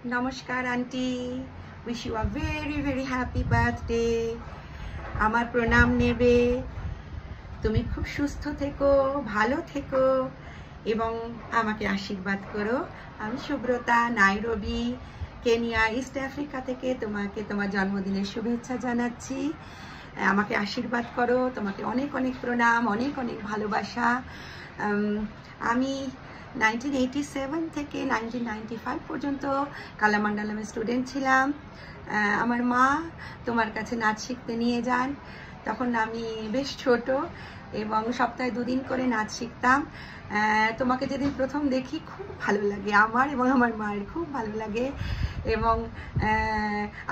নমস্কার auntie, wish you a very very happy birthday. আমার প্রণাম নেবে। তুমি খুব সুস্থ থেকো, ভালো থেকো এবং আমাকে আশীর্বাদ করো। আমি Subrata, Nairobi, Kenya, east Africa থেকে তোমাকে তোমার জন্মদিনের শুভেচ্ছা জানাচ্ছি। আমাকে আশীর্বাদ করো। তোমাকে অনেক অনেক প্রণাম, অনেক অনেক ভালোবাসা। আমি 1987 থেকে 1995 পর্যন্ত কালামান্ডালামের স্টুডেন্ট ছিলাম। আমার মা তোমার কাছে নাচ শিখতে নিয়ে যান। তখন আমি বেশ ছোট এবং সপ্তাহে 2 দিন করে নাচ শিখতাম। তোমাকে যেদিন প্রথম দেখি খুব ভালো লাগে, আমার এবং আমার মায়ের খুব ভালো লাগে এবং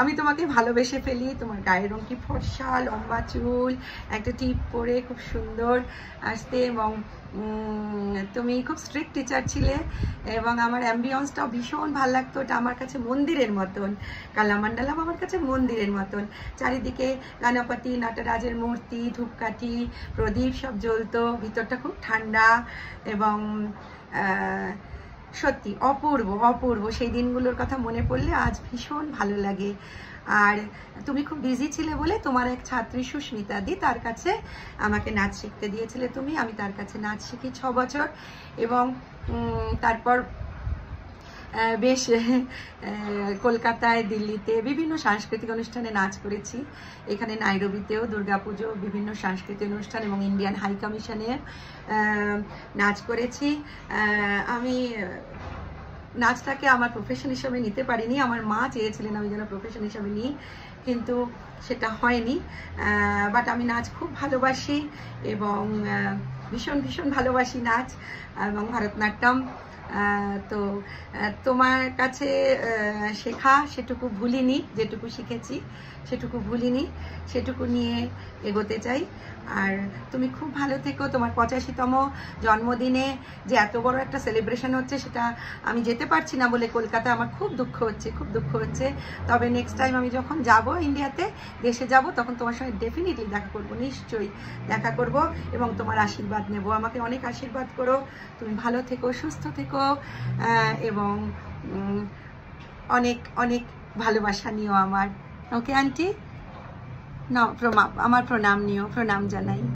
আমি তোমাকে ভালোবেসে ফেলি। তোমার গায়ের রং কি ফর্সা, লম্বা চুল, একটা টিপ পরে খুব সুন্দর আসতে এবং তুমি খুব স্ট্রিক্ট টিচার ছিলে এবং আমার অ্যাম্বিয়েন্সটাও ভীষণ ভালো লাগতো। ওটা আমার কাছে মন্দিরের মতন, কালামান্ডালাম আমার কাছে মন্দিরের মতন। চারিদিকে গণপতি, নটরাজের মূর্তি, ধূপকাঠি, প্রদীপ সব জ্বলতো। ভিতরটা খুব ঠান্ডা এবং সত্যি অপূর্ব অপূর্ব। সেই দিনগুলোর কথা মনে পড়লে আজ ভীষণ ভালো লাগে। আর তুমি খুব বিজি ছিলে বলে তোমার এক ছাত্রী সুস্মিতা দি, তার কাছে আমাকে নাচ শিখতে দিয়েছিলে তুমি। আমি তার কাছে নাচ শিখি 6 বছর এবং তারপর বেশ কলকাতায়, দিল্লিতে বিভিন্ন সাংস্কৃতিক অনুষ্ঠানে নাচ করেছি। এখানে নাইরোবিতেও দুর্গাপুজো, বিভিন্ন সাংস্কৃতিক অনুষ্ঠান এবং ইন্ডিয়ান হাই কমিশনে নাচ করেছি। আমি নাচটাকে আমার প্রফেশন হিসাবে নিতে পারিনি। আমার মা চেয়েছিলেন আমি যেন প্রফেশন হিসাবে নিই, কিন্তু সেটা হয়নি। বাট আমি নাচ খুব ভালোবাসি এবং ভীষণ ভীষণ ভালোবাসি নাচ এবং ভারতনাট্যম। তো তোমার কাছে শেখা সেটুকু ভুলিনি, যেটুকু শিখেছি সেটুকু ভুলিনি, সেটুকু নিয়ে এগোতে চাই। আর তুমি খুব ভালো থেকো। তোমার 85তম জন্মদিনে যে এত বড় একটা সেলিব্রেশন হচ্ছে, সেটা আমি যেতে পারছি না বলে কলকাতা, আমার খুব দুঃখ হচ্ছে, খুব দুঃখ হচ্ছে। তবে নেক্সট টাইম আমি যখন যাব ইন্ডিয়াতে, দেশে যাব, তখন তোমার সঙ্গে ডেফিনেটলি দেখা করব, নিশ্চয়ই দেখা করব এবং তোমার আশীর্বাদ নেব। আমাকে অনেক আশীর্বাদ করো। তুমি ভালো থেকো, সুস্থ থেকো এবং অনেক অনেক ভালোবাসা নিও আমার। ওকে আন্টি, নাও আমার প্রণাম নিও, প্রণাম জানাই।